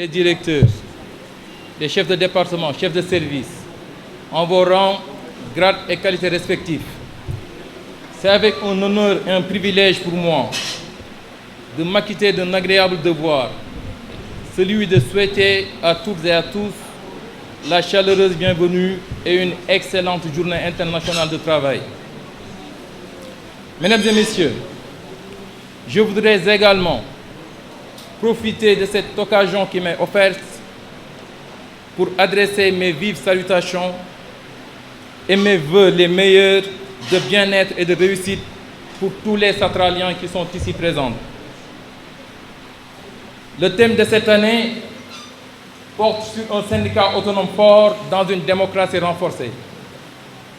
les directeurs, les chefs de département, chefs de service, en vos rangs, grades et qualités respectifs. C'est avec un honneur et un privilège pour moi de m'acquitter d'un agréable devoir, celui de souhaiter à toutes et à tous la chaleureuse bienvenue et une excellente journée internationale de travail. Mesdames et messieurs, je voudrais également profiter de cette occasion qui m'est offerte pour adresser mes vives salutations et mes vœux les meilleurs de bien-être et de réussite pour tous les Satraliens qui sont ici présents. Le thème de cette année porte sur un syndicat autonome fort dans une démocratie renforcée.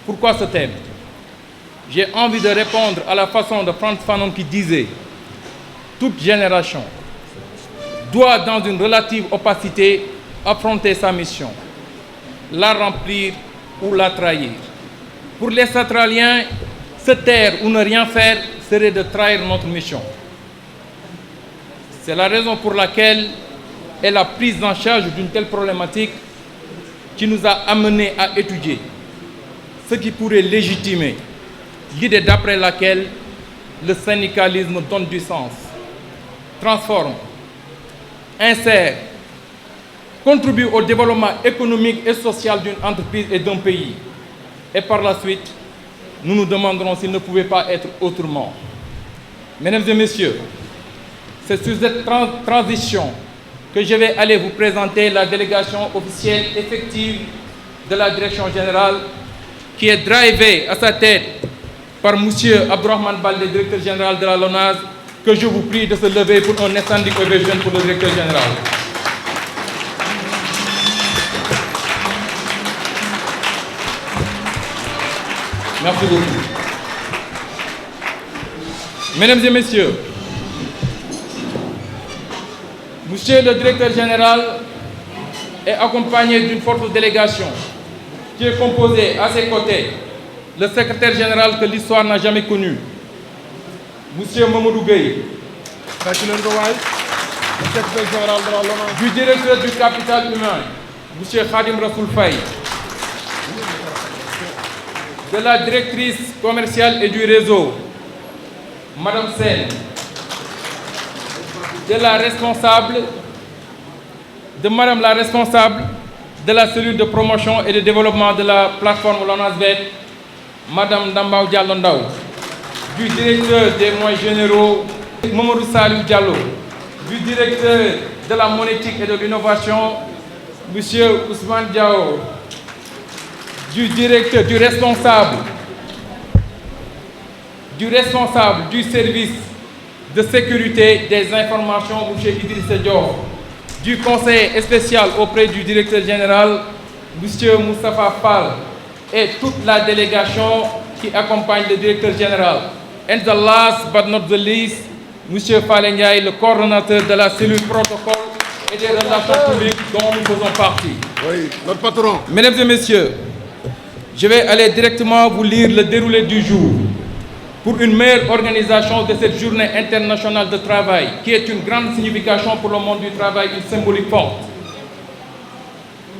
Pourquoi ce thème? J'ai envie de répondre à la façon de Frantz Fanon qui disait « Toute génération doit, dans une relative opacité, affronter sa mission, la remplir ou la trahir. » Pour les Satraliens, se taire ou ne rien faire serait de trahir notre mission. C'est la raison pour laquelle est la prise en charge d'une telle problématique qui nous a amenés à étudier ce qui pourrait légitimer l'idée d'après laquelle le syndicalisme donne du sens, transforme, insère, contribue au développement économique et social d'une entreprise et d'un pays. Et par la suite, nous nous demanderons s'il ne pouvait pas être autrement. Mesdames et messieurs, c'est sur cette transition que je vais aller vous présenter la délégation officielle effective de la direction générale qui est drivée à sa tête par M. Abdourahmane Baldé, directeur général de la LONASE, que je vous prie de se lever pour un standing ovation pour le directeur général. Merci beaucoup. Mesdames et messieurs, Monsieur le directeur général est accompagné d'une forte délégation qui est composée à ses côtés le secrétaire général que l'histoire n'a jamais connu, Monsieur Mamadou Gueye, le secrétaire général de la LONASE, du directeur du capital humain, Monsieur Khadim Rassoul Faye, de la directrice commerciale et du réseau, Madame Sen, de Madame la responsable de la cellule de promotion et de développement de la plateforme LONASE-VET, Madame Dambao Diallo Ndaw, du directeur des moyens généraux, Mamadou Salou Diallo, du directeur de la monétique et de l'innovation, Monsieur Ousmane Diao, du directeur, du responsable du service de sécurité des informations, M. Idrissa Dior, du conseiller spécial auprès du directeur général, M. Moustapha Fall, et toute la délégation qui accompagne le directeur général. And the last but not the least, M. Falé Ndiaye, le coordonnateur de la cellule protocole et des relations publiques dont nous faisons partie. oui, notre patron. Mesdames et messieurs, je vais aller directement vous lire le déroulé du jour pour une meilleure organisation de cette journée internationale de travail, qui est une grande signification pour le monde du travail, une symbolique forte.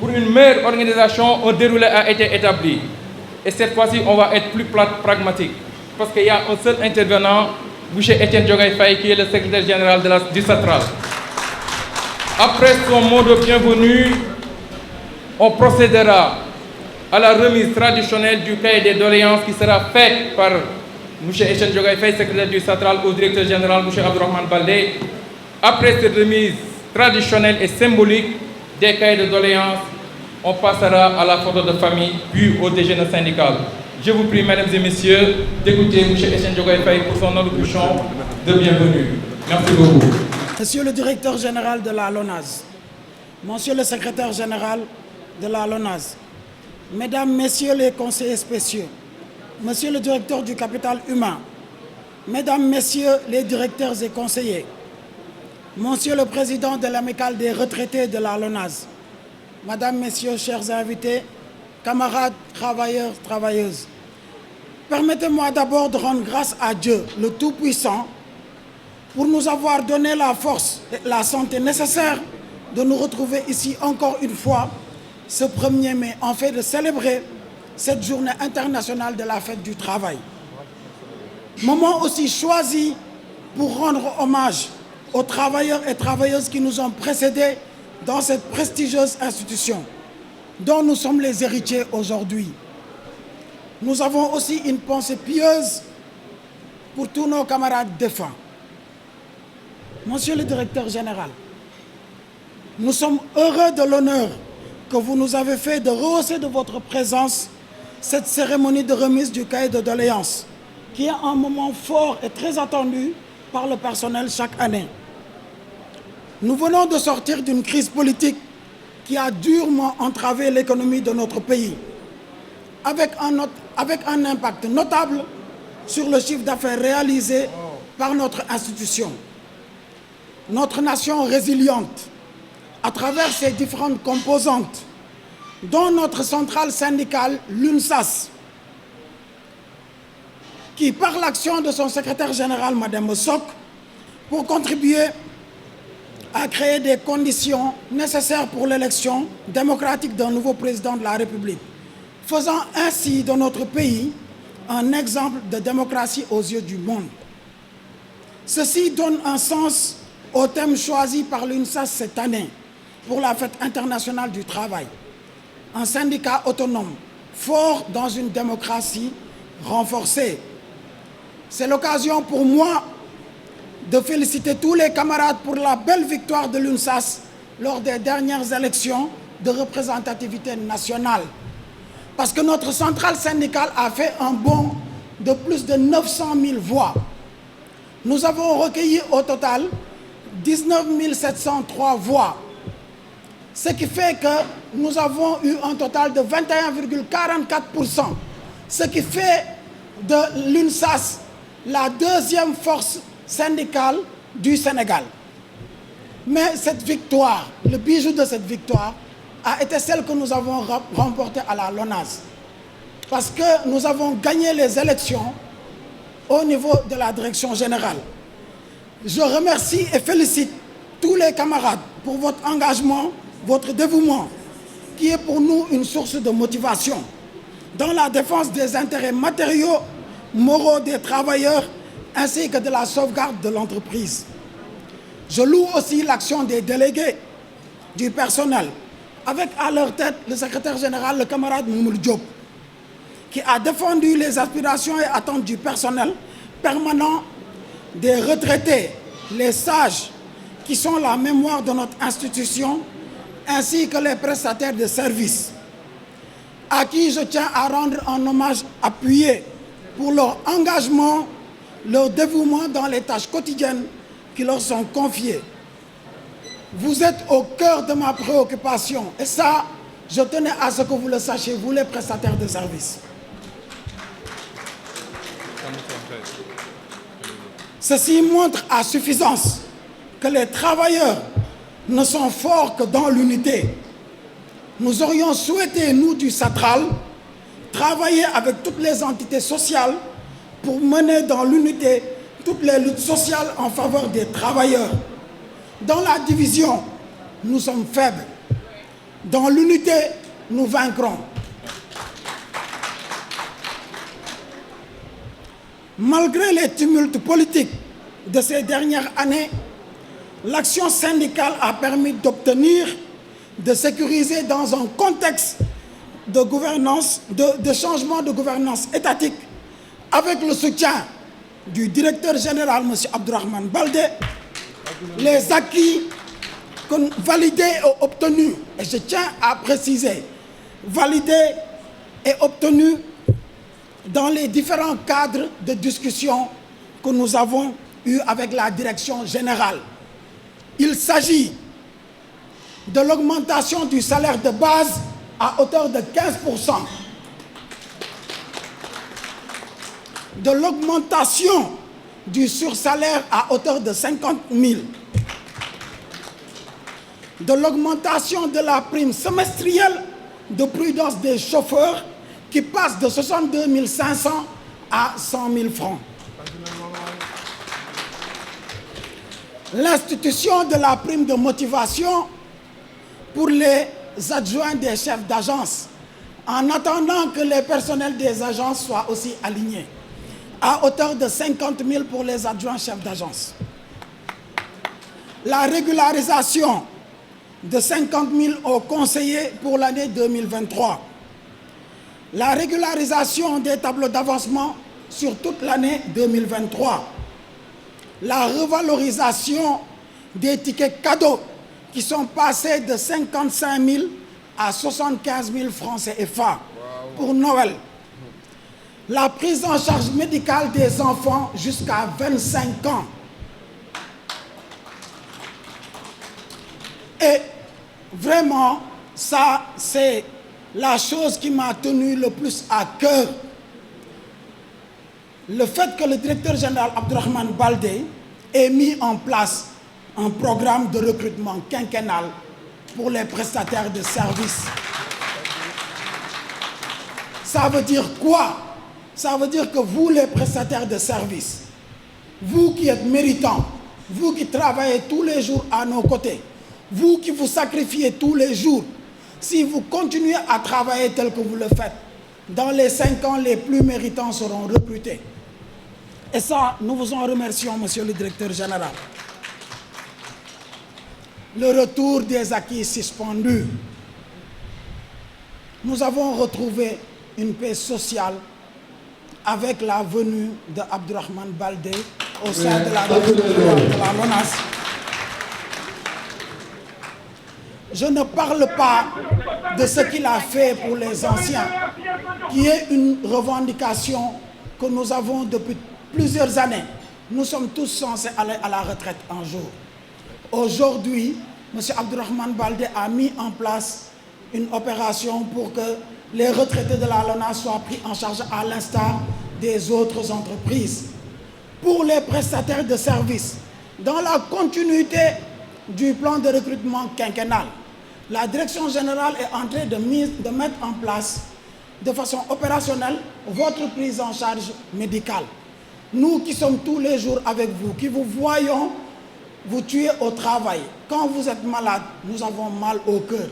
Pour une meilleure organisation, un déroulé a été établi. Et cette fois-ci, on va être plus pragmatique. Parce qu'il y a un seul intervenant, M. Etienne Diogaye Faye, qui est le secrétaire général du SATRAL. Après son mot de bienvenue, on procédera à la remise traditionnelle du cahier des doléances qui sera faite par M. Etienne Diogaye Faye, secrétaire du SATRAL, au directeur général M. Abdourahmane Baldé. Après cette remise traditionnelle et symbolique des cahiers de doléances, on passera à la photo de famille, puis au déjeuner syndical. Je vous prie, mesdames et messieurs, d'écouter M. Etienne Diogaye Faye pour son allocution de bienvenue. Merci beaucoup. Monsieur le directeur général de la LONASE, Monsieur le secrétaire général de la LONASE, Mesdames, Messieurs les conseillers spéciaux, Monsieur le directeur du capital humain, Mesdames, Messieurs les directeurs et conseillers, Monsieur le président de l'amicale des retraités de la LONASE, Madame, Messieurs, chers invités, camarades, travailleurs, travailleuses, permettez-moi d'abord de rendre grâce à Dieu, le Tout-Puissant, pour nous avoir donné la force et la santé nécessaires de nous retrouver ici encore une fois ce 1er mai, en fait de célébrer cette journée internationale de la fête du travail. Moment aussi choisi pour rendre hommage aux travailleurs et travailleuses qui nous ont précédés dans cette prestigieuse institution, dont nous sommes les héritiers aujourd'hui. Nous avons aussi une pensée pieuse pour tous nos camarades défunts. Monsieur le directeur général, nous sommes heureux de l'honneur que vous nous avez fait de rehausser de votre présence cette cérémonie de remise du cahier de doléances, qui est un moment fort et très attendu par le personnel chaque année. Nous venons de sortir d'une crise politique qui a durement entravé l'économie de notre pays, avec un impact notable sur le chiffre d'affaires réalisé par notre institution. Notre nation résiliente, à travers ses différentes composantes, dont notre centrale syndicale, l'UNSAS, qui, par l'action de son secrétaire général, Mme Sok, pour contribuer à créer des conditions nécessaires pour l'élection démocratique d'un nouveau président de la République, faisant ainsi de notre pays un exemple de démocratie aux yeux du monde. Ceci donne un sens au thème choisi par l'UNSAS cette année pour la fête internationale du travail. Un syndicat autonome, fort dans une démocratie renforcée. C'est l'occasion pour moi de féliciter tous les camarades pour la belle victoire de l'UNSAS lors des dernières élections de représentativité nationale. Parce que notre centrale syndicale a fait un bond de plus de 900 000 voix. Nous avons recueilli au total 19 703 voix, ce qui fait que nous avons eu un total de 21,44%, ce qui fait de l'UNSAS la deuxième force syndicale du Sénégal. Mais cette victoire, le bijou de cette victoire, a été celle que nous avons remportée à la LONASE. Parce que nous avons gagné les élections au niveau de la direction générale. Je remercie et félicite tous les camarades pour votre engagement, votre dévouement, qui est pour nous une source de motivation dans la défense des intérêts matériaux, moraux des travailleurs, ainsi que de la sauvegarde de l'entreprise. Je loue aussi l'action des délégués du personnel, avec à leur tête le secrétaire général, le camarade Moumoul Diop, qui a défendu les aspirations et attentes du personnel permanent, des retraités, les sages, qui sont la mémoire de notre institution, ainsi que les prestataires de services, à qui je tiens à rendre un hommage appuyé pour leur engagement, leur dévouement dans les tâches quotidiennes qui leur sont confiées. Vous êtes au cœur de ma préoccupation, et ça, je tenais à ce que vous le sachiez, vous les prestataires de services. Ceci montre à suffisance que les travailleurs ne sont forts que dans l'unité. Nous aurions souhaité, nous du Satral, travailler avec toutes les entités sociales pour mener dans l'unité toutes les luttes sociales en faveur des travailleurs. Dans la division, nous sommes faibles. Dans l'unité, nous vaincrons. Malgré les tumultes politiques de ces dernières années, l'action syndicale a permis d'obtenir, de sécuriser dans un contexte de gouvernance, de changement de gouvernance étatique, avec le soutien du directeur général, M. Abdourahmane Baldé, les acquis validés et obtenus, et je tiens à préciser, validés et obtenus dans les différents cadres de discussion que nous avons eus avec la direction générale. Il s'agit de l'augmentation du salaire de base à hauteur de 15%, de l'augmentation du sursalaire à hauteur de 50 000, de l'augmentation de la prime semestrielle de prudence des chauffeurs qui passe de 62 500 à 100 000 francs. L'institution de la prime de motivation pour les adjoints des chefs d'agence, en attendant que les personnels des agences soient aussi alignés, à hauteur de 50 000 pour les adjoints chefs d'agence. La régularisation de 50 000 aux conseillers pour l'année 2023. La régularisation des tableaux d'avancement sur toute l'année 2023. La revalorisation des tickets cadeaux qui sont passés de 55 000 à 75 000 francs CFA pour Noël. La prise en charge médicale des enfants jusqu'à 25 ans. Et vraiment, ça, c'est la chose qui m'a tenu le plus à cœur. Le fait que le directeur général Abdourahmane Baldé ait mis en place un programme de recrutement quinquennal pour les prestataires de services. Ça veut dire quoi? Ça veut dire que vous, les prestataires de services, vous qui êtes méritants, vous qui travaillez tous les jours à nos côtés, vous qui vous sacrifiez tous les jours, si vous continuez à travailler tel que vous le faites, dans les 5 ans, les plus méritants seront recrutés. Et ça, nous vous en remercions, monsieur le directeur général. Le retour des acquis suspendus. Nous avons retrouvé une paix sociale avec la venue de Abdourahmane Baldé au sein de la LONASE. Je ne parle pas de ce qu'il a fait pour les anciens, qui est une revendication que nous avons depuis plusieurs années. Nous sommes tous censés aller à la retraite un jour. Aujourd'hui, M. Abdourahmane Baldé a mis en place une opération pour que les retraités de la LONASE soient pris en charge à l'instar des autres entreprises. Pour les prestataires de services, dans la continuité du plan de recrutement quinquennal, la direction générale est en train de mettre en place de façon opérationnelle votre prise en charge médicale. Nous qui sommes tous les jours avec vous, qui vous voyons vous tuer au travail, quand vous êtes malade, nous avons mal au cœur.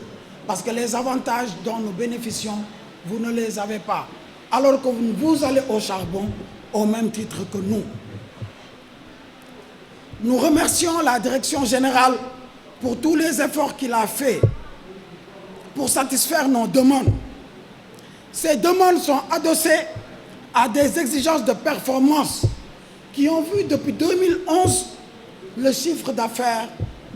Parce que les avantages dont nous bénéficions, vous ne les avez pas. Alors que vous allez au charbon au même titre que nous. Nous remercions la direction générale pour tous les efforts qu'il a faits pour satisfaire nos demandes. Ces demandes sont adossées à des exigences de performance qui ont vu depuis 2011 le chiffre d'affaires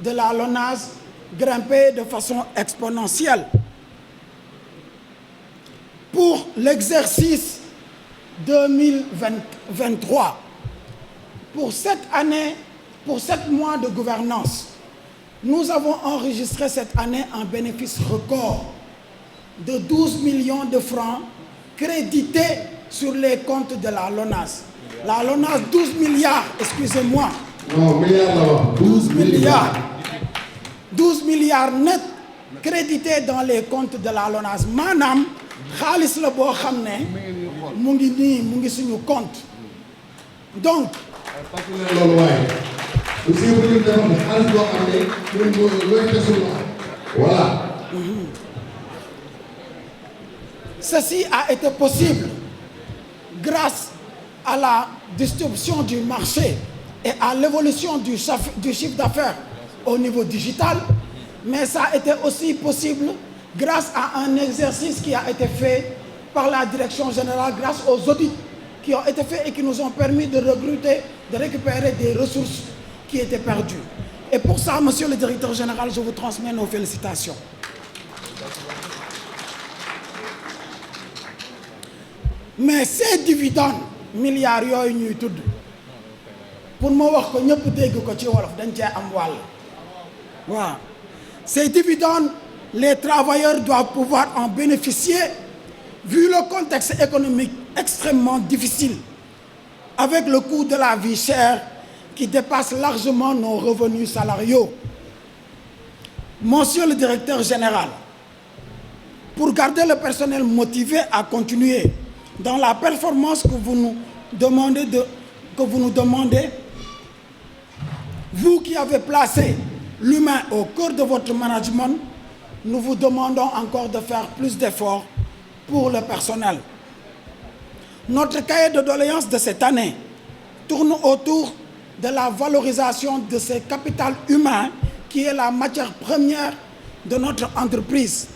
de la LONASE grimper de façon exponentielle. Pour l'exercice 2023, pour cette année, pour 7 mois de gouvernance, nous avons enregistré cette année un bénéfice record de 12 millions de francs crédités sur les comptes de la LONASE. La LONASE, 12 milliards, excusez-moi. Non, milliards là-bas. 12 milliards. 12 milliards net crédités dans les comptes de la LONASE. Manam, khalis la bo xamné mu ngi ni mu ngi suñu compte. Donc, voilà. Ceci a été possible grâce à la distribution du marché et à l'évolution du chiffre d'affaires au niveau digital, mais ça a été aussi possible grâce à un exercice qui a été fait par la direction générale, grâce aux audits qui ont été faits et qui nous ont permis de recruter, de récupérer des ressources qui étaient perdues. Et pour ça, monsieur le directeur général, je vous transmets nos félicitations. Mais ces dividendes, milliards yooyu ñuy tudd, pour ma wax ko ñëpp dégg ko ci wolof dañ cee am wàll. Waaw. Ces dividendes, les travailleurs doivent pouvoir en bénéficier vu le contexte économique extrêmement difficile, avec le coût de la vie chère qui dépasse largement nos revenus salariaux. Monsieur le directeur général, pour garder le personnel motivé à continuer dans la performance que vous nous demandez, vous qui avez placé l'humain au cœur de votre management, nous vous demandons encore de faire plus d'efforts pour le personnel. Notre cahier de doléances de cette année tourne autour de la valorisation de ce capital humain qui est la matière première de notre entreprise.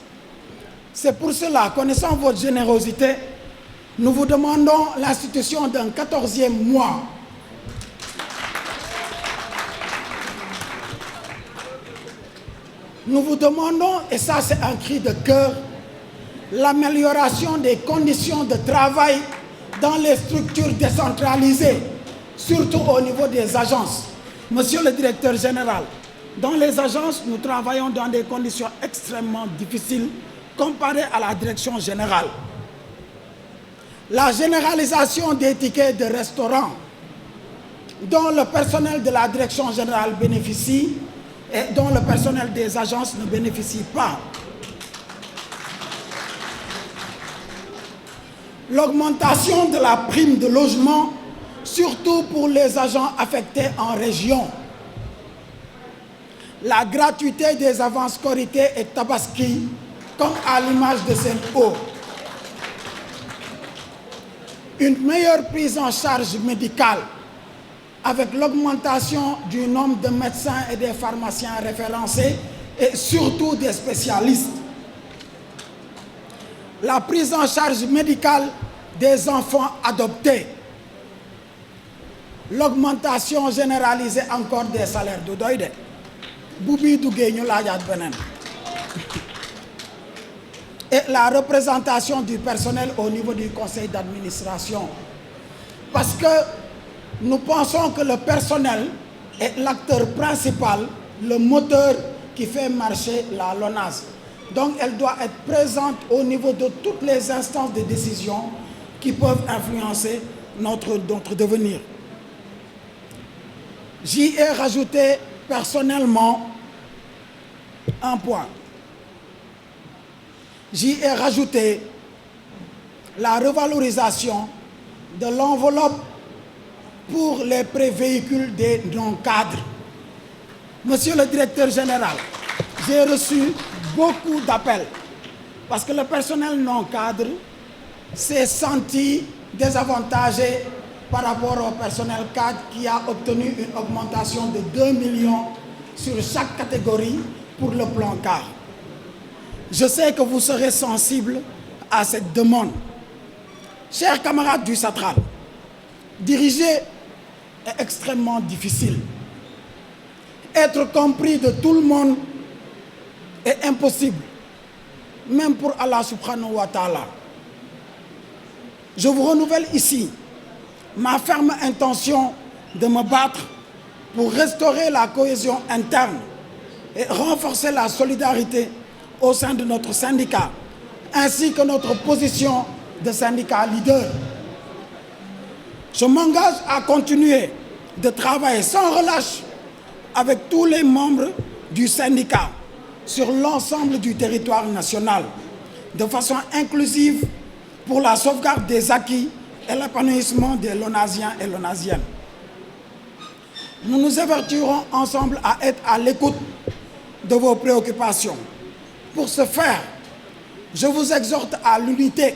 C'est pour cela, connaissant votre générosité, nous vous demandons l'institution d'un 14e mois. Nous vous demandons, et ça c'est un cri de cœur, l'amélioration des conditions de travail dans les structures décentralisées, surtout au niveau des agences. Monsieur le directeur général, dans les agences, nous travaillons dans des conditions extrêmement difficiles comparées à la direction générale. La généralisation des tickets de restaurant dont le personnel de la direction générale bénéficie et dont le personnel des agences ne bénéficie pas. L'augmentation de la prime de logement, surtout pour les agents affectés en région. La gratuité des avances Korité et Tabaski, comme à l'image de Sen'Eau. Une meilleure prise en charge médicale avec l'augmentation du nombre de médecins et des pharmaciens référencés et surtout des spécialistes. La prise en charge médicale des enfants adoptés. L'augmentation généralisée encore des salaires de doyde. Boubi Dougué ñu laajaat beneen. Et la représentation du personnel au niveau du conseil d'administration. Parce que nous pensons que le personnel est l'acteur principal, le moteur qui fait marcher la LONASE. Donc elle doit être présente au niveau de toutes les instances de décision qui peuvent influencer notre devenir. J'y ai rajouté personnellement un point. J'y ai rajouté la revalorisation de l'enveloppe pour les pré-véhicules des non-cadres. Monsieur le directeur général, j'ai reçu beaucoup d'appels parce que le personnel non-cadre s'est senti désavantagé par rapport au personnel cadre qui a obtenu une augmentation de 2 millions sur chaque catégorie pour le plan cadre. Je sais que vous serez sensibles à cette demande. Chers camarades du Satral, diriger est extrêmement difficile. Être compris de tout le monde est impossible, même pour Allah subhanahu wa ta'ala. Je vous renouvelle ici ma ferme intention de me battre pour restaurer la cohésion interne et renforcer la solidarité au sein de notre syndicat, ainsi que notre position de syndicat leader. Je m'engage à continuer de travailler sans relâche avec tous les membres du syndicat sur l'ensemble du territoire national, de façon inclusive pour la sauvegarde des acquis et l'épanouissement des Lonasiens et Lonasiennes. Nous nous avertirons ensemble à être à l'écoute de vos préoccupations. Pour ce faire, je vous exhorte à l'unité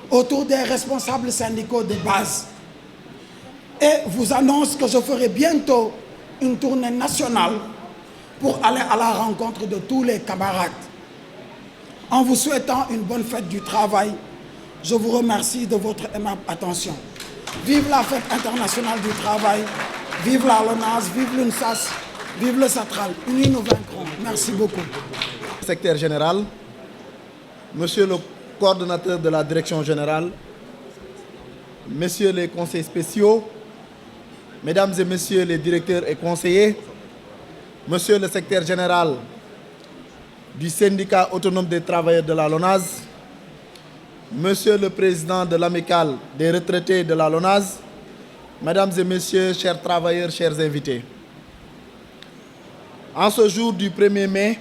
autour des responsables syndicaux de base et vous annonce que je ferai bientôt une tournée nationale pour aller à la rencontre de tous les camarades. En vous souhaitant une bonne fête du travail, je vous remercie de votre aimable attention. Vive la fête internationale du travail, vive la LONASE, vive l'UNSAS, vive le Satral. Unis nous vaincrons. Merci beaucoup. Secrétaire général, monsieur le coordonnateur de la direction générale, messieurs les conseillers spéciaux, mesdames et messieurs les directeurs et conseillers, monsieur le secrétaire général du syndicat autonome des travailleurs de la LONASE, monsieur le président de l'amicale des retraités de la LONASE, mesdames et messieurs, chers travailleurs, chers invités. En ce jour du 1er mai,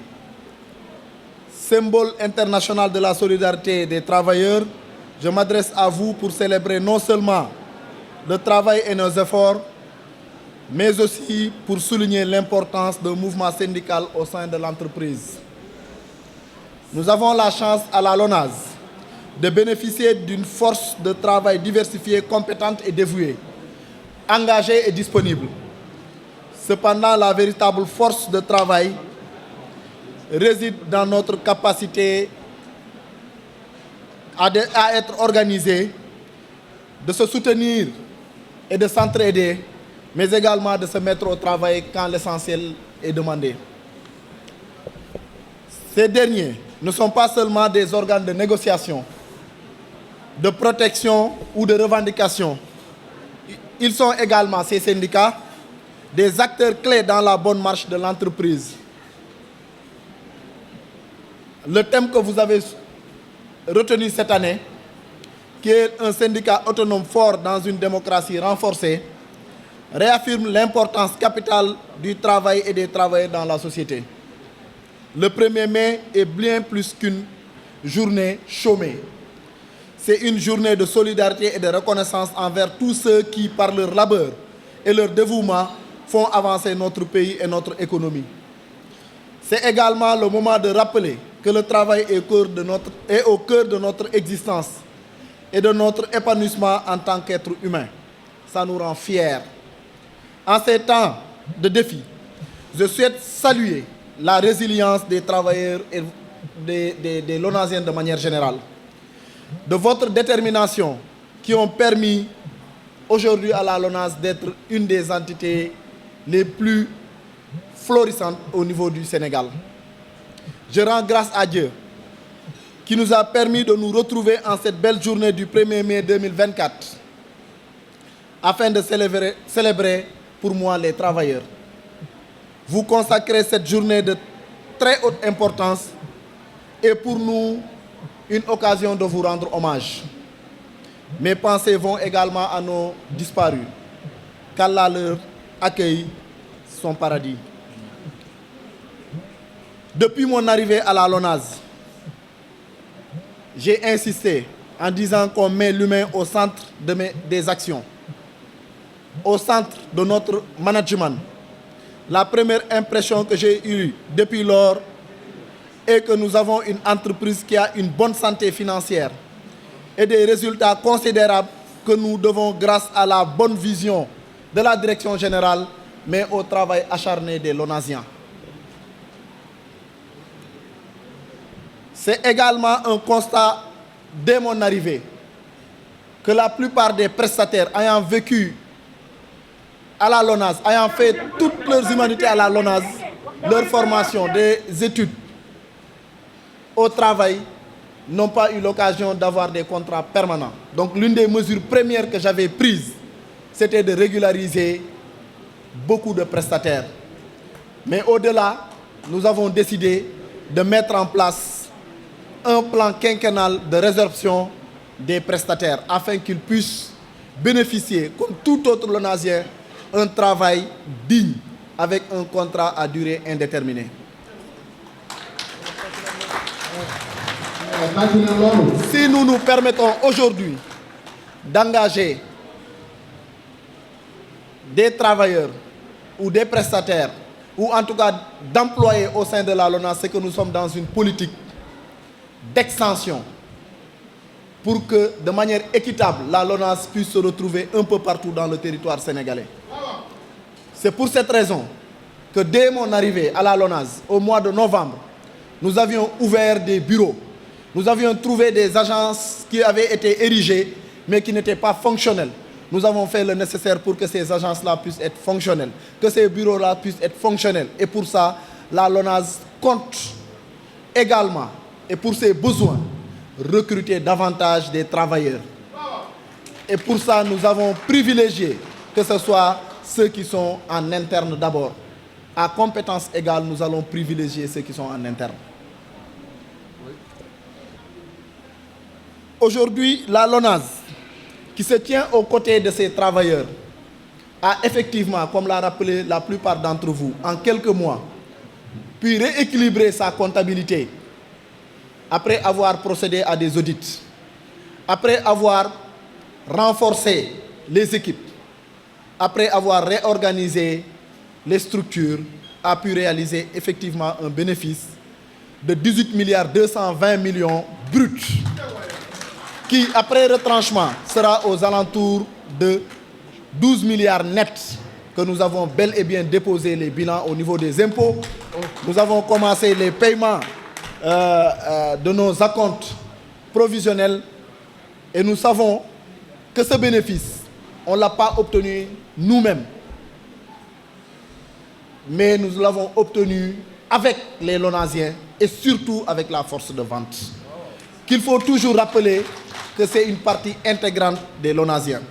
symbole international de la solidarité des travailleurs, je m'adresse à vous pour célébrer non seulement le travail et nos efforts, mais aussi pour souligner l'importance d'un mouvement syndical au sein de l'entreprise. nous avons la chance à la LONASE de bénéficier d'une force de travail diversifiée, compétente et dévouée, engagée et disponible. Cependant, la véritable force de travail réside dans notre capacité à être organisés, de se soutenir et de s'entraider, mais également de se mettre au travail quand l'essentiel est demandé. Ces derniers ne sont pas seulement des organes de négociation, de protection ou de revendication. Ils sont également, ces syndicats, des acteurs clés dans la bonne marche de l'entreprise. Le thème que vous avez retenu cette année, qui est un syndicat autonome fort dans une démocratie renforcée, réaffirme l'importance capitale du travail et des travailleurs dans la société. Le 1er mai est bien plus qu'une journée chômée. C'est une journée de solidarité et de reconnaissance envers tous ceux qui, par leur labeur et leur dévouement, font avancer notre pays et notre économie. C'est également le moment de rappeler que le travail est au cœur de notre existence et de notre épanouissement en tant qu'être humain. Ça nous rend fiers. En ces temps de défi, je souhaite saluer la résilience des travailleurs et des LONASiens de manière générale, de votre détermination qui ont permis aujourd'hui à la LONASE d'être une des entités les plus florissantes au niveau du Sénégal. Je rends grâce à Dieu qui nous a permis de nous retrouver en cette belle journée du 1er mai 2024 afin de célébrer pour moi les travailleurs. Vous consacrez cette journée de très haute importance et pour nous une occasion de vous rendre hommage. Mes pensées vont également à nos disparus, qu'Allah leur accueille son paradis. Depuis mon arrivée à la LONASE, j'ai insisté en disant qu'on met l'humain au centre des actions, au centre de notre management. La première impression que j'ai eue depuis lors est que nous avons une entreprise qui a une bonne santé financière et des résultats considérables que nous devons grâce à la bonne vision de la direction générale, mais au travail acharné des LONASiens. C'est également un constat dès mon arrivée que la plupart des prestataires ayant vécu à la LONASE, ayant fait toutes leurs humanités à la LONASE, leur formation, des études au travail, n'ont pas eu l'occasion d'avoir des contrats permanents. Donc l'une des mesures premières que j'avais prises, c'était de régulariser beaucoup de prestataires. Mais au-delà, nous avons décidé de mettre en place un plan quinquennal de résorption des prestataires afin qu'ils puissent bénéficier, comme tout autre LONASien, un travail digne avec un contrat à durée indéterminée. Si nous nous permettons aujourd'hui d'engager des travailleurs ou des prestataires, ou en tout cas d'employés au sein de la LONASE, c'est que nous sommes dans une politique d'extension pour que, de manière équitable, la LONASE puisse se retrouver un peu partout dans le territoire sénégalais. C'est pour cette raison que dès mon arrivée à la LONASE, au mois de novembre, nous avions ouvert des bureaux. Nous avions trouvé des agences qui avaient été érigées, mais qui n'étaient pas fonctionnelles. Nous avons fait le nécessaire pour que ces agences-là puissent être fonctionnelles, que ces bureaux-là puissent être fonctionnels. Et pour ça, la LONASE compte également, et pour ses besoins, recruter davantage des travailleurs. Et pour ça, nous avons privilégié que ce soit ceux qui sont en interne d'abord. À compétences égales, nous allons privilégier ceux qui sont en interne. Aujourd'hui, la LONASE, qui se tient aux côtés de ces travailleurs, a effectivement, comme l'a rappelé la plupart d'entre vous, en quelques mois, pu rééquilibrer sa comptabilité après avoir procédé à des audits, après avoir renforcé les équipes, après avoir réorganisé les structures, a pu réaliser effectivement un bénéfice de 18 milliards 220 millions bruts, qui, après retranchement, sera aux alentours de 12 milliards nets, que nous avons bel et bien déposé les bilans au niveau des impôts. Nous avons commencé les paiements de nos acomptes provisionnels et nous savons que ce bénéfice, on ne l'a pas obtenu nous-mêmes, mais nous l'avons obtenu avec les Lonasiens et surtout avec la force de vente, qu'il faut toujours rappeler que c'est une partie intégrante des Lonasiens.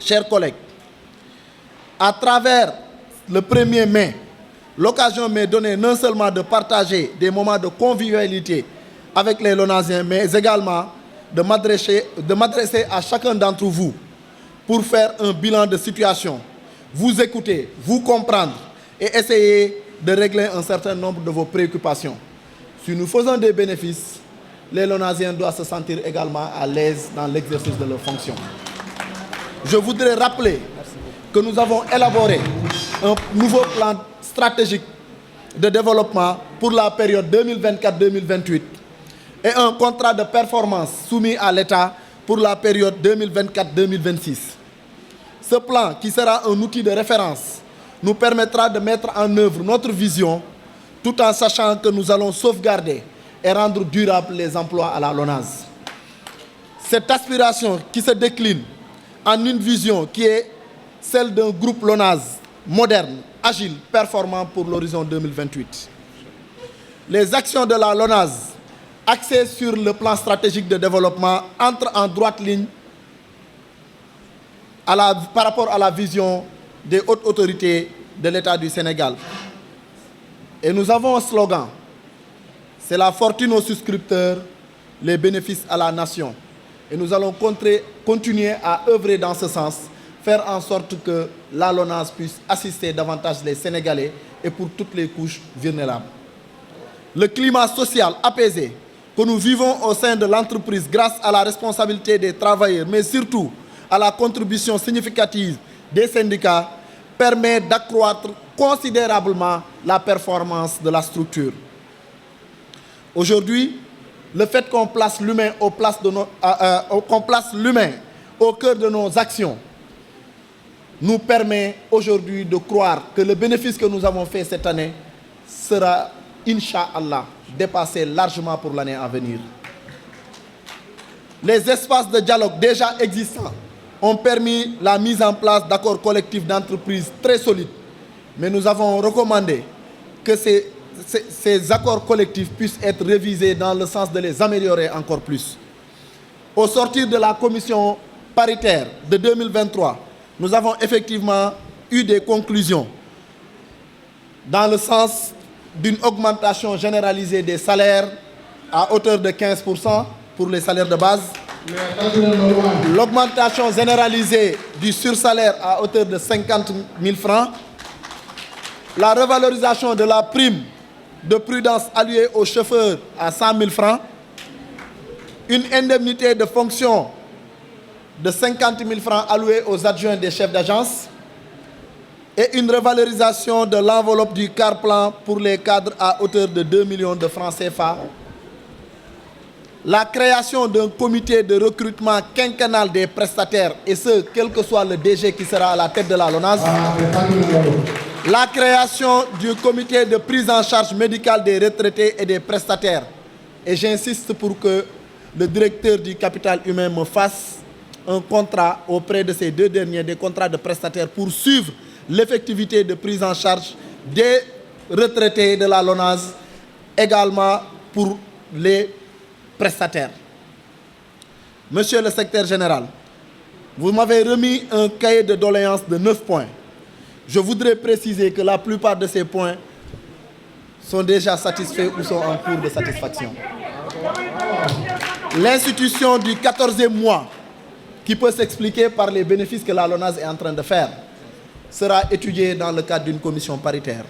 Chers collègues, à travers le 1er mai, l'occasion m'est donnée non seulement de partager des moments de convivialité avec les Lonasiens, mais également de m'adresser à chacun d'entre vous pour faire un bilan de situation, vous écouter, vous comprendre et essayer de régler un certain nombre de vos préoccupations. Si nous faisons des bénéfices, les Lonasiens doivent se sentir également à l'aise dans l'exercice de leurs fonctions. Je voudrais rappeler que nous avons élaboré un nouveau plan stratégique de développement pour la période 2024-2028 et un contrat de performance soumis à l'État pour la période 2024-2026. Ce plan, qui sera un outil de référence, nous permettra de mettre en œuvre notre vision tout en sachant que nous allons sauvegarder et rendre durables les emplois à la LONASE. Cette aspiration qui se décline en une vision qui est celle d'un groupe LONASE moderne, agile, performant pour l'horizon 2028. Les actions de la LONASE axées sur le plan stratégique de développement entrent en droite ligne par rapport à la vision des hautes autorités de l'État du Sénégal. Et nous avons un slogan, c'est la fortune aux souscripteurs, les bénéfices à la nation. Et nous allons continuer à œuvrer dans ce sens, faire en sorte que la LONASE puisse assister davantage les Sénégalais et pour toutes les couches vulnérables. Le climat social apaisé que nous vivons au sein de l'entreprise grâce à la responsabilité des travailleurs, mais surtout à la contribution significative des syndicats, permet d'accroître considérablement la performance de la structure. Aujourd'hui, le fait qu'on place l'humain au cœur de nos actions nous permet aujourd'hui de croire que le bénéfice que nous avons fait cette année sera, Inch'Allah, dépassé largement pour l'année à venir. Les espaces de dialogue déjà existants ont permis la mise en place d'accords collectifs d'entreprise très solides, mais nous avons recommandé que ces accords collectifs puissent être révisés dans le sens de les améliorer encore plus. Au sortir de la commission paritaire de 2023, nous avons effectivement eu des conclusions dans le sens d'une augmentation généralisée des salaires à hauteur de 15% pour les salaires de base, l'augmentation généralisée du sursalaire à hauteur de 50 000 francs, la revalorisation de la prime de prudence allouée aux chauffeurs à 100 000 francs, une indemnité de fonction de 50 000 francs allouée aux adjoints des chefs d'agence et une revalorisation de l'enveloppe du CARPLAN pour les cadres à hauteur de 2 millions de francs CFA, la création d'un comité de recrutement quinquennal des prestataires, et ce, quel que soit le DG qui sera à la tête de la LONASE, la création du comité de prise en charge médicale des retraités et des prestataires. Et j'insiste pour que le directeur du capital humain me fasse un contrat auprès de ces deux derniers, des contrats de prestataires, pour suivre l'effectivité de prise en charge des retraités de la LONASE, également pour les prestataires. Monsieur le secrétaire général, vous m'avez remis un cahier de doléances de 9 points. Je voudrais préciser que la plupart de ces points sont déjà satisfaits ou sont en cours de satisfaction. L'institution du 14e mois, qui peut s'expliquer par les bénéfices que la LONASE est en train de faire, sera étudiée dans le cadre d'une commission paritaire.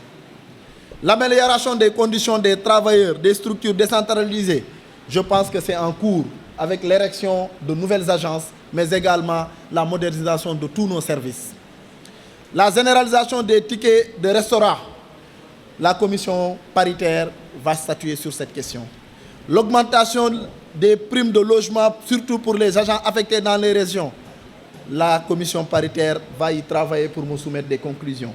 L'amélioration des conditions des travailleurs des structures décentralisées, je pense que c'est en cours avec l'érection de nouvelles agences, mais également la modernisation de tous nos services. La généralisation des tickets de restaurant, la commission paritaire va statuer sur cette question. L'augmentation des primes de logement, surtout pour les agents affectés dans les régions, la commission paritaire va y travailler pour me soumettre des conclusions.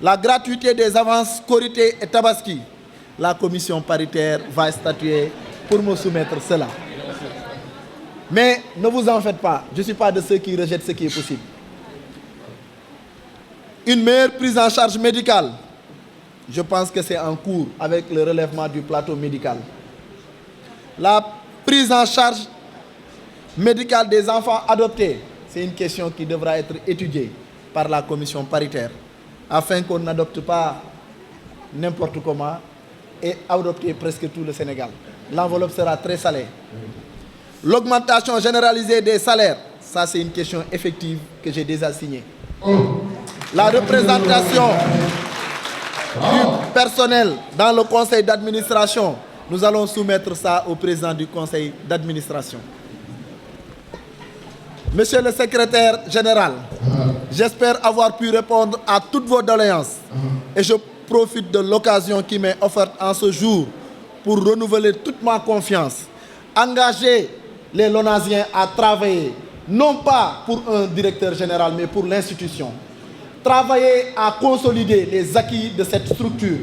La gratuité des avances Korité et Tabaski, la commission paritaire va statuer pour me soumettre cela. Mais ne vous en faites pas, je ne suis pas de ceux qui rejettent ce qui est possible. Une meilleure prise en charge médicale, je pense que c'est en cours avec le relèvement du plateau médical. La prise en charge médicale des enfants adoptés, c'est une question qui devra être étudiée par la commission paritaire afin qu'on n'adopte pas n'importe comment et adopter presque tout le Sénégal. L'enveloppe sera très salée. L'augmentation généralisée des salaires, ça c'est une question effective que j'ai déjà signée. La représentation du personnel dans le conseil d'administration, nous allons soumettre ça au président du conseil d'administration. Monsieur le secrétaire général, j'espère avoir pu répondre à toutes vos doléances et je profite de l'occasion qui m'est offerte en ce jour pour renouveler toute ma confiance, engager les Lonasiens à travailler, non pas pour un directeur général, mais pour l'institution. Travailler à consolider les acquis de cette structure.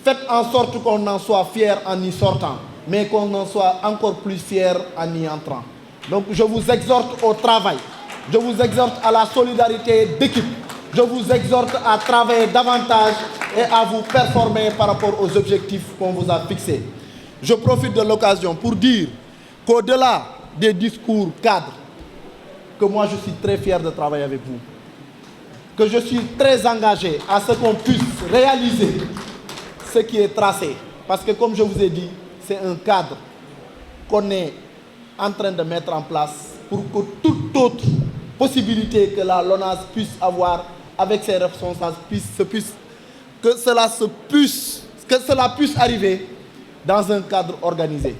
Faites en sorte qu'on en soit fier en y sortant, mais qu'on en soit encore plus fier en y entrant. Donc je vous exhorte au travail, je vous exhorte à la solidarité d'équipe, je vous exhorte à travailler davantage et à vous performer par rapport aux objectifs qu'on vous a fixés. Je profite de l'occasion pour dire qu'au-delà des discours cadres, que moi je suis très fier de travailler avec vous, que je suis très engagé à ce qu'on puisse réaliser ce qui est tracé. Parce que comme je vous ai dit, c'est un cadre qu'on est en train de mettre en place pour que toute autre possibilité que la LONASE puisse avoir avec ses responsables que cela puisse arriver dans un cadre organisé.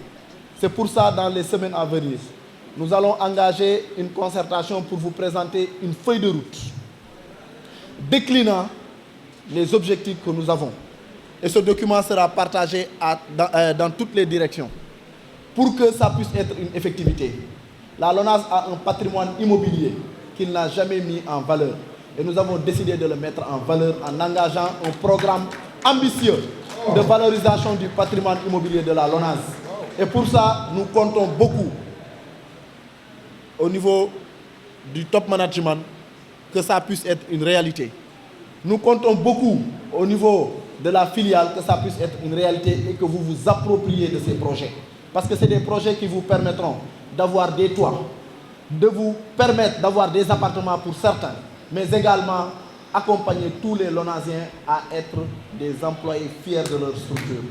C'est pour ça, dans les semaines à venir, nous allons engager une concertation pour vous présenter une feuille de route déclinant les objectifs que nous avons. Et ce document sera partagé dans toutes les directions pour que ça puisse être une effectivité. La LONASE a un patrimoine immobilier qu'il n'a jamais mis en valeur. Et nous avons décidé de le mettre en valeur en engageant un programme ambitieux de valorisation du patrimoine immobilier de la LONASE. Et pour ça, nous comptons beaucoup au niveau du top management que ça puisse être une réalité. Nous comptons beaucoup au niveau de la filiale que ça puisse être une réalité et que vous vous appropriez de ces projets. Parce que c'est des projets qui vous permettront d'avoir des toits, de vous permettre d'avoir des appartements pour certains, mais également accompagner tous les Lonasiens à être des employés fiers de leur structure.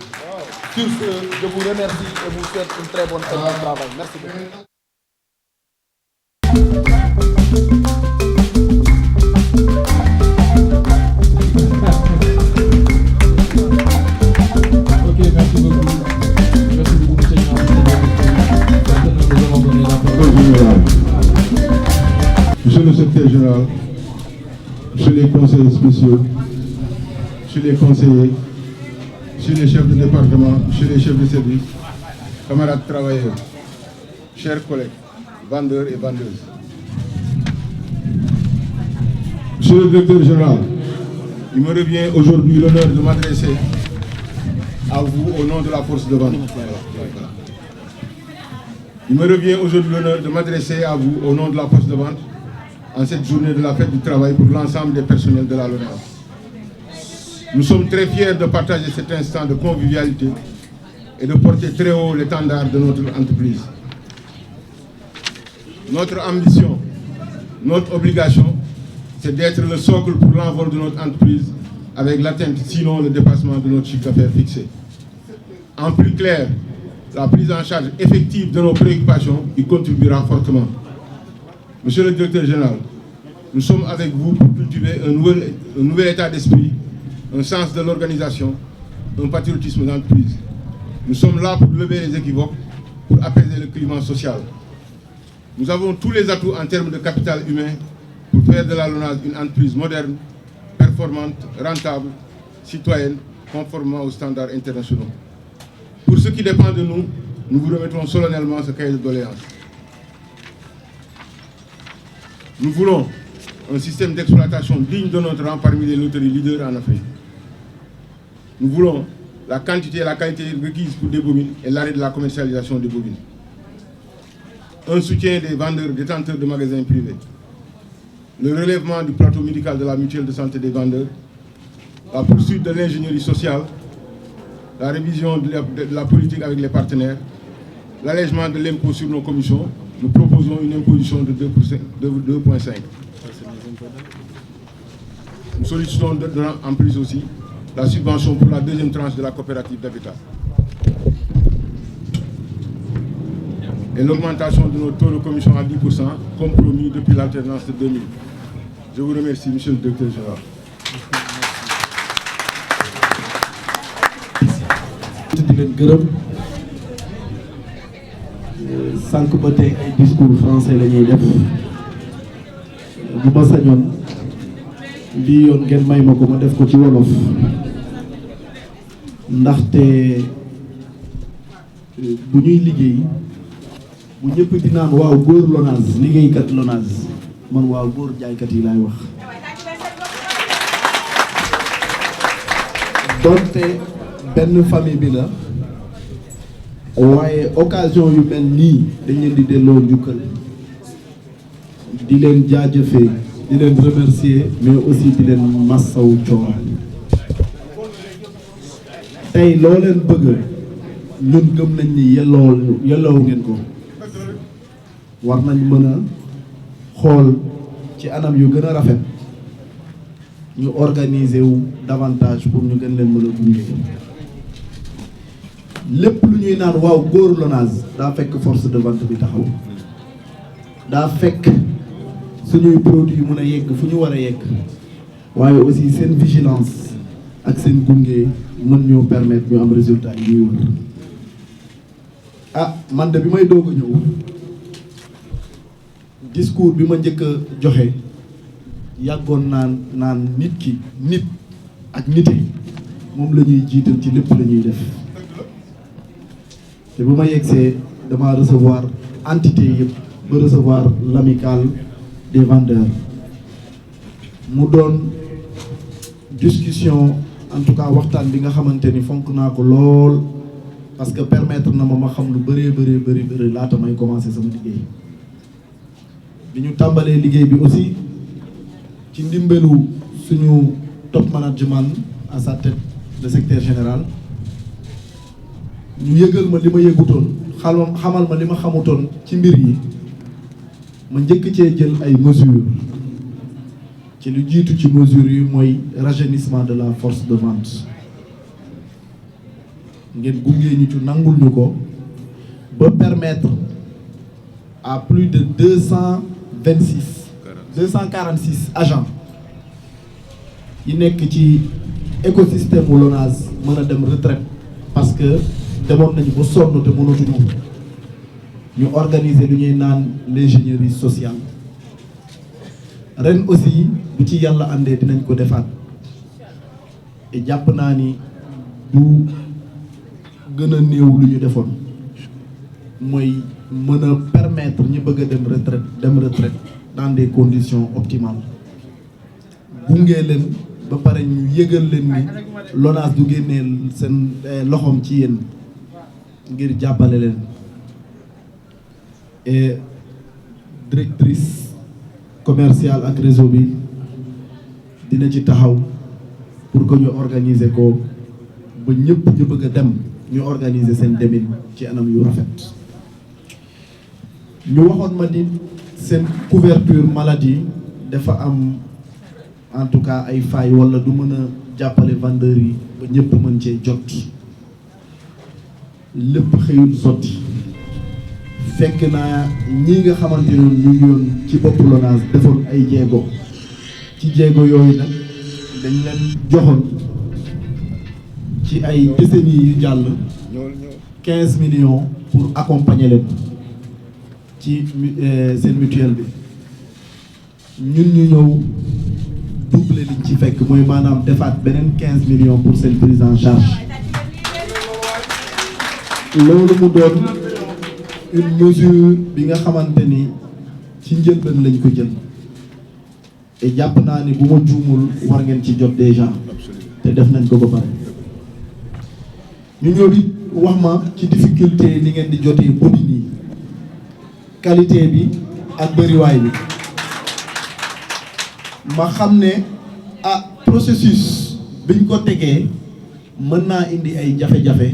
Sur ce, je vous remercie et vous souhaite une très bonne fête de travail. Merci beaucoup. Monsieur le secrétaire général, monsieur les conseillers spéciaux, monsieur les conseillers, monsieur les chefs de département, monsieur les chefs de service, camarades travailleurs, chers collègues, vendeurs et vendeuses. Monsieur le directeur général, il me revient aujourd'hui l'honneur de m'adresser à vous au nom de la force de vente. Il me revient aujourd'hui l'honneur de m'adresser à vous au nom de la force de vente en cette journée de la fête du travail pour l'ensemble des personnels de la LONASE. Nous sommes très fiers de partager cet instant de convivialité et de porter très haut l'étendard de notre entreprise. Notre ambition, notre obligation, c'est d'être le socle pour l'envol de notre entreprise avec l'atteinte, sinon le dépassement de notre chiffre d'affaires fixé. En plus clair, la prise en charge effective de nos préoccupations y contribuera fortement. Monsieur le directeur général, nous sommes avec vous pour cultiver un nouvel état d'esprit, un sens de l'organisation, un patriotisme d'entreprise. Nous sommes là pour lever les équivoques, pour apaiser le climat social. Nous avons tous les atouts en termes de capital humain pour faire de la LONASE une entreprise moderne, performante, rentable, citoyenne, conformément aux standards internationaux. Pour ce qui dépend de nous, nous vous remettrons solennellement ce cahier de doléances. Nous voulons un système d'exploitation digne de notre rang parmi les loteries leaders en Afrique. Nous voulons la quantité et la qualité requises pour des bovines et l'arrêt de la commercialisation des bovines. Un soutien des vendeurs détenteurs de magasins privés. Le relèvement du plateau médical de la mutuelle de santé des vendeurs. La poursuite de l'ingénierie sociale. La révision de la politique avec les partenaires. L'allègement de l'impôt sur nos commissions. Nous proposons une imposition de 2,5. Nous sollicitons en plus aussi la subvention pour la deuxième tranche de la coopérative d'habitat. Et l'augmentation de nos taux de commission à 10%, compromis depuis l'alternance de 2000. Je vous remercie, monsieur le directeur général. di leen gërëm sànq ba tey ay discours français la ñuy def bu ma sañoon lii yoon ngeen may ma ko ma def ko ci wolof ndaxte bu ñuy liggéey bu ñëpp di naan waaw góor Lonase liggéeykat Lonase man waaw góor jaaykat yi laay wax donte benn famille bi la waaye occasion yu mel nii dañ leen di delloo njukkal di leen jaajëfee di leen remercier mais aussi di leen massaw coono tey loo leen bëgg ñun gëm nañ ni yelloo ngeen ko war nañ mën a xool ci anam yu gën a rafet ñu organiser wu davantage pour ñu gën leen mën a gunge lépp lu ñuy naan waaw góor Lonase daa fekk force de vente bi taxaw daa fekk suñuy produit mën a yegg fu ñu war a yegg waaye aussi seen vigilance ak seen gunge mën ñoo permettre ñu am résultat yi ñuy wër ah man de bi may doog a ñëw discours bi ma njëkk a joxe yàggoon naan nit ak nite moom la ñuy jiital ci lépp la ñuy def te bu ma yegsee dama recevoir entité yëpp ba recevoir l'amicale des vendeurs mu doon discussion en tout cas waxtaan bi nga xamante ni fonk naa ko lool parce que permettre na ma xam lu bëri laata may commencer sama liggéey bi ñu tàmbalee liggéey bi aussi ci ndimbalu suñu top management à sa tête le secrétaire général ñu yëgal ma li ma yëgutoon xamal ma li ma xamutoon ci mbir yi ma njëkk cee jël ay mesures ci lu jiitu ci mesures yi mooy rajeunissement de la force de vente ngeen gungee ñu ci nangul ñu ko ba permettre à plus de 246 agents yi nekk ci écosystème wu Lonase mën a dem retraite parce que demoon nañu ba sonn te mënatuñu ñu organiser lu ñuy naan l'ingénierie sociale ren aussi bu ci yàlla àndee dinañ ko defaat et jàpp naa ni du gën a néew lu ñu defoon mooy mën a permettre ñu bëgg a dem retraite dans des conditions optimales gunge leen ba pare ñu yëgal leen ni Lonase du génnee seen loxoom ci yéen ngir jàppale leen et directrice commerciale ak réseau bi dina ci taxaw pour que ñu organiser ko ba ñëpp ñu bëgg a dem ñu organiser seen demin ci anam yu rafet ñu waxoon ma ni seen couverture maladie dafa am en tout cas ay failles wala du mën a jàppale vendeurs yi ba ñëpp mën cee jot lépp xëyul sotti fekk naa ñi nga xamante ne ñu yoon ci bopp Lonase defoon ay jéego ci jéego yooyu nag dañ leen joxoon ci ay décennies yu jàll 15 millions pour accompagner leen ci seen mutuelle bi ñun ñu ñëw doubler liñ ci fekk mooy maanaam defaat beneen 15 millions pour seen prise en charge loolu mu doon une mesure bi nga xamante ni ci njëlbeen lañ ko jël et jàpp naa ni bu ma juumul war ngeen ci jot déjà te def nañ ko ba pare ñu ñëw it wax ma ci difficulté li ngeen di jotee bobine yi qualité bi ak bëriwaay bi ma xam ne processus biñ ko tegee mën naa indi ay jafe-jafe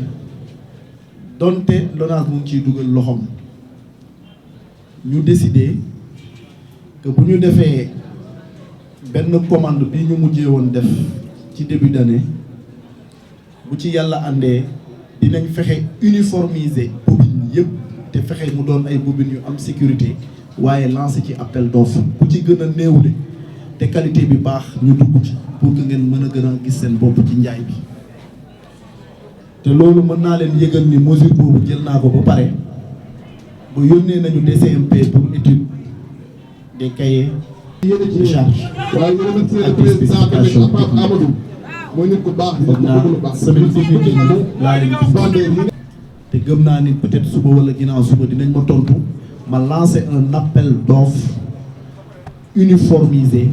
donte LONASE mu ngi ciy dugal loxoom ñu décider que bu ñu defee benn commande bi ñu mujjee woon def ci début d'année bu ci yàlla àndee dinañ fexe uniformiser bobine yëpp te fexe mu doon ay bobines yu am sécurité waaye lancer ci appel d'offre ku ci gën a néewle te qualité bi baax ñu dugg ci pour que ngeen mën a gën a gis seen bopp ci njaay bi te loolu mën naa leen yëgal ni mesure boobu jël naa ko ba pare ba yónnee nañu DCMP pour étude des cahiers de charge ak des spécifications techniques foog naa semaine technique laa leen gis te gëm naa ni peut-être suba wala ginnaaw suba dinañ ma tontu ma lancer un appel d'offre uniformisé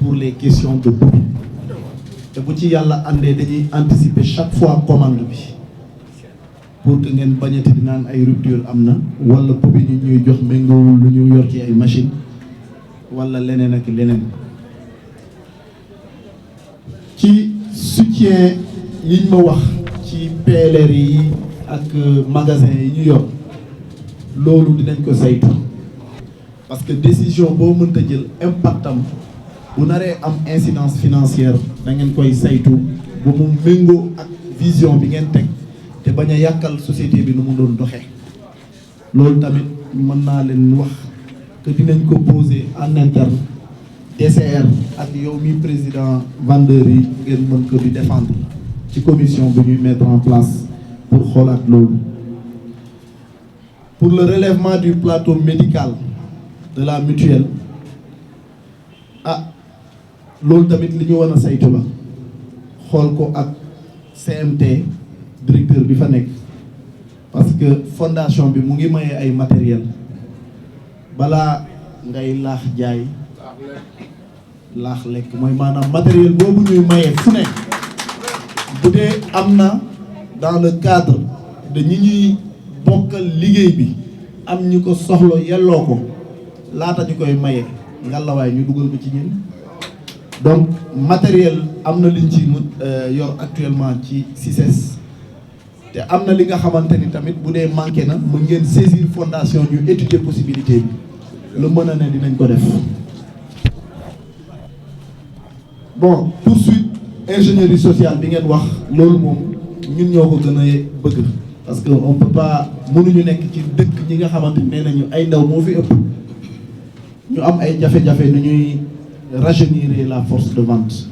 pour les questions de bobine te bu ci yàlla àndee dañuy anticiper chaque fois commande bi pour que ngeen bañati di naan ay rupture am na wala bobine yi ñuy jox méngoowul lu ñu yor ci ay machine wala leneen ak leneen ci soutien yiñ ma wax ci PLR yi ak magasin yi ñu yor loolu dinañ ko saytu parce que décision boo mënta jël impactam bu naree am incidence financière da ngeen koy saytu ba mu méngoo ak vision bi ngeen teg te bañ a yàkkal société bi nu mu doon doxee loolu tamit mën naa leen wax que dinañ ko poser en interne DCR ak yow mi président vendeur yi ngeen mën ko di défendre ci commission bi ñuy mettre en place pour xoolaat loolu. Pour le relèvement du plateau médical de la mutuelle loolu tamit li ñu war a saytu la xool ko ak CMT directeur bi fa nekk parce que fondation bi mu ngi maye ay matériel balaa ngay laax jaay laax lekk mooy maanaam matériel boobu ñuy maye fu ne bu dee am na dans le cadre de ñi ñuy bokkal liggéey bi am ñu ko soxla yelloo ko laata ñu koy maye ngalawaay ñu dugal ko ci ñun donc matériel am na liñ ci yor actuellement ci CICES te am na li nga xamante ni tamit bu dee manqué na mën ngeen saisir fondation ñu étudier possibilité bi lu mën a ne dinañ ko def. Bon poursuite ingénierie sociale bi ngeen wax loolu moom ñun ñoo ko gën a bëgg parce que on peut pas mënuñu nekk ci dëkk ñi nga xamante ne nañu ay ndaw moo fi ëpp ñu am ay jafe-jafe nu ñuy rajeunir la force de vente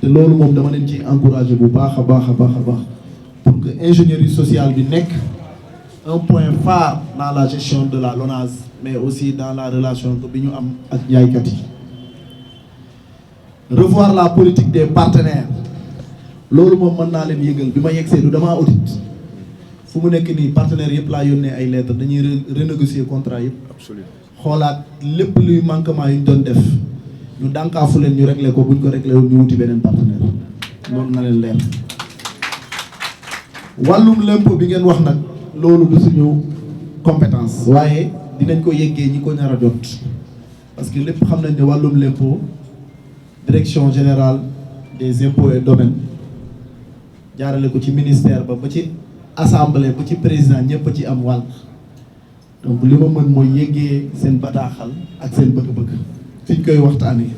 te loolu moom dama leen ci encourager bu baax a baax a baax a baax pour que ingénierie sociale bi nekk un point phare dans la gestion de la LONASE mais aussi dans la relation que bi ñu am ak jaaykat yi. Revoir la politique des partenaires loolu moom mën naa leen yëgal bi ma yegsee du damaa audit fu mu nekk nii partenaires yëpp laa yónnee ay lettres dañuy renégocier contrat yëpp. Absolument. Xoolaat lépp luy manquement yi ñu doon def ñu dànkaafu leen ñu réglé ko buñ ko réglé woon ñu wuti beneen partenaire loolu na leen leer. wàllum l'impôt bi ngeen wax nag loolu du suñu compétence waaye dinañ ko yeggee ñi ko ñaar a jot parce que lépp xam nañ ne wàllum l'impôt direction générale des impôts et domaines jaarale ko ci ministère ba ci assemblée ba ci président ñëpp a ci am wàll donc li ma mën mooy yéggee seen bataaxal ak seen bëgg-bëgg fi ñu koy waxtaanee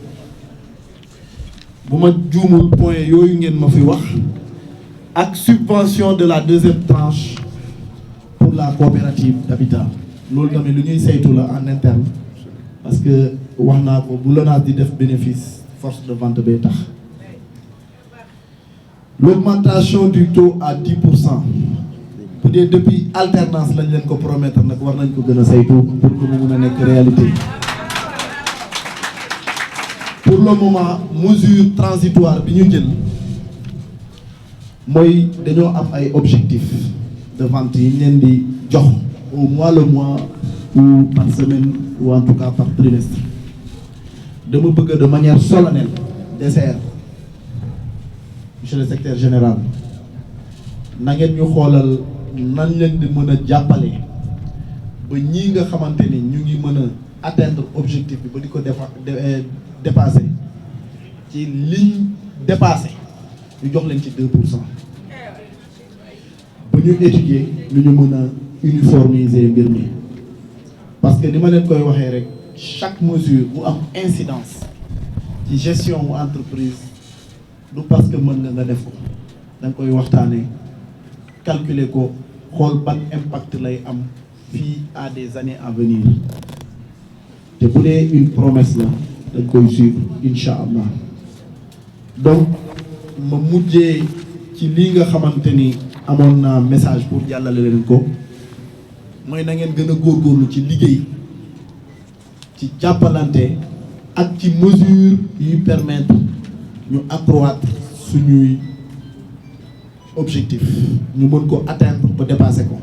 bu ma juumul point yooyu ngeen ma fi wax ak subvention de la deuxième tranche pour la coopérative d'habitat loolu tamit lu ñuy saytu la en interne parce que wax naa ko bu LONASE di def bénéfice force de vente bay tax l'augmentation du taux à 10% bu dee depuis alternance lañ leen ko promettre nag war nañ ko gën a saytu pour que mu mun a nekk réalité. Pour le moment mesure transitoire bi ñu jël mooy dañoo am ay objectifs de vente yi ñu leen di jox au mois le mois ou par semaine ou en tout cas par trimestre dama bëgg de manière solennelle dessert monsieur le secrétaire général na ngeen ñu xoolal nan leen di mën a jàppale ba ñii nga xamante ni ñu ngi mën a atteindre objectif bi ba di ko dépasser ci ligne dépassé ñu jox leen ci 2% ba ñu étudier lu ñu mën a uniformiser mbir mi parce que ni ma leen koy waxee rek chaque mesure bu am incidence ci gestion wu entreprise du parce que mën nga def ko da nga koy waxtaanee calculer ko xool ban impact lay am fii à des années à venir te bu dee une promesse la dañ koy suivre incha allah donc ma mujjee ci lii nga xamante ni amoon naa message pour jàllale leen ko mooy na ngeen gën a góorgóorlu ci liggéey ci jàppalante ak ci mesure yuy permettre ñu accroître suñuy objectif ñu mën ko atteindre ba dépasser ko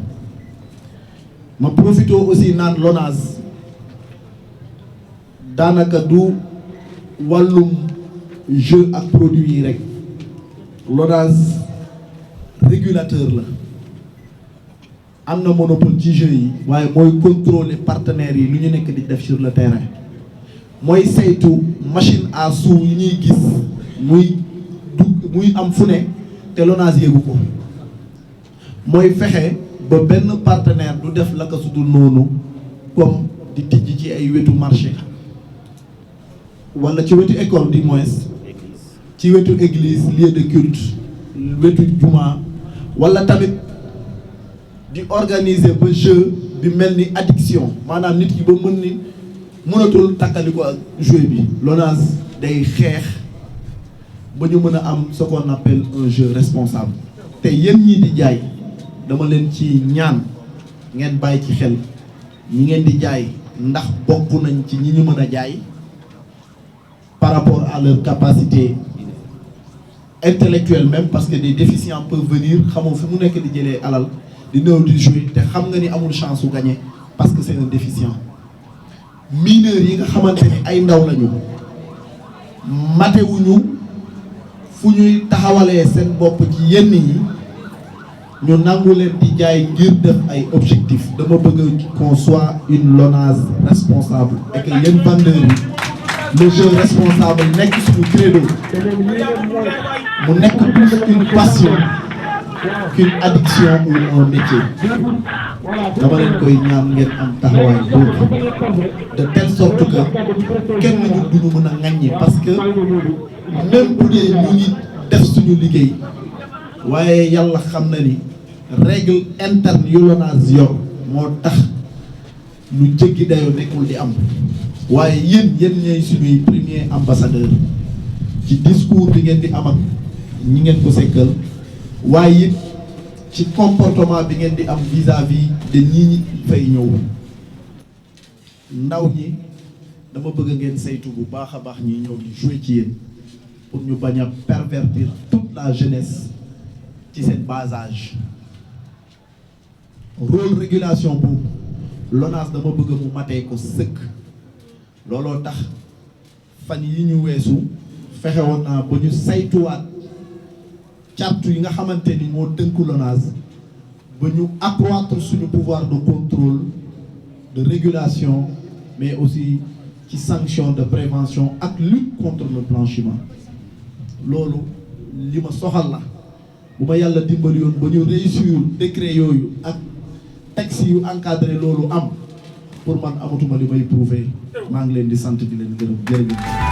ma profité aussi naan LONASE daanaka du wàllum jeu ak produit yi rek LONASE régulateur la am na monopole ci jeu yi waaye mooy contrôler partenaires yi lu ñu nekk di def sur le terrain mooy saytu machine à sous yi ñuy gis muy am fu ne te LONASE yëgu ko mooy fexe ba benn partenaire du def la ka sudul noonu comme di tijj ci ay wetu marché wala ci wetu école du moins ci wetu église lieu de culte wetu juma wala tamit di organiser ba jeu bi mel ni addiction maanaam nit ki ba mënatul takkali ko ak jeu bi LONASE day xeex ba ñu mën a am ce qu'on appelle un jeu responsable te yéen ñii di jaay dama leen ci ñaan ngeen bàyyi ci xel ñi ngeen di jaay ndax bokk nañ ci ñi ñu mën a jaay par rapport à leur capacité intellectuelle même parce que des déficients peuvent venir xamoo fu mu nekk di jëlee alal di néew di jouer te xam nga ni amul chance su gagner parce que c'est un déficient mineurs yi nga xamante ni ay ndaw lañu matewuñu fu ñuy taxawalee seen bopp ci yenn yi ñu nangu leen di jaay ngir def ay objectifs dama bëgg qu'on soit une LONASE responsable et que yéen vendeurs yi le jeu responsable nekk suñu credo mu nekk plus une passion qu'une addiction ou un métier dama leen koy ñaan ngeen am taxawaay boobu de telle sorte que kenn ñu duñu mën a ŋaññi parce que même bu dee ñu ngi def suñu liggéey waaye yàlla xam na ni règle interne yu LONASE yor moo tax lu jéggi dayoo nekkul di am waaye yéen ñooy suñuy premier ambassadeur ci discours bi ngeen di am ak ñi ngeen ko sekkal waaye it ci comportement bi ngeen di am vis-à-vis de ñi fay ñëw ndaw ñi dama bëgg ngeen saytu bu baax a baax ñi ñëw di jouer ci yéen pour ñu bañ a pervertir toute la jeunesse ci seen bas âge rôle régulation boobu LONASE dama bëgg mu matee ko sëkk looloo tax fan yi ñu weesu fexe woon naa ba ñu saytuwaat cartu yi nga xamante ni moo tënku LONASE ba ñu accroître suñu pouvoir de contrôle de régulation mais aussi ci sanction de prévention ak lutte contre le blanchiment loolu li ma soxal la bu ma yàlla dimbali yoon ba ñu réussir décret yooyu ak texte yu encadré loolu am pour man amatuma li may prouver maa ngi leen di sant di leen gërëm jërëjëf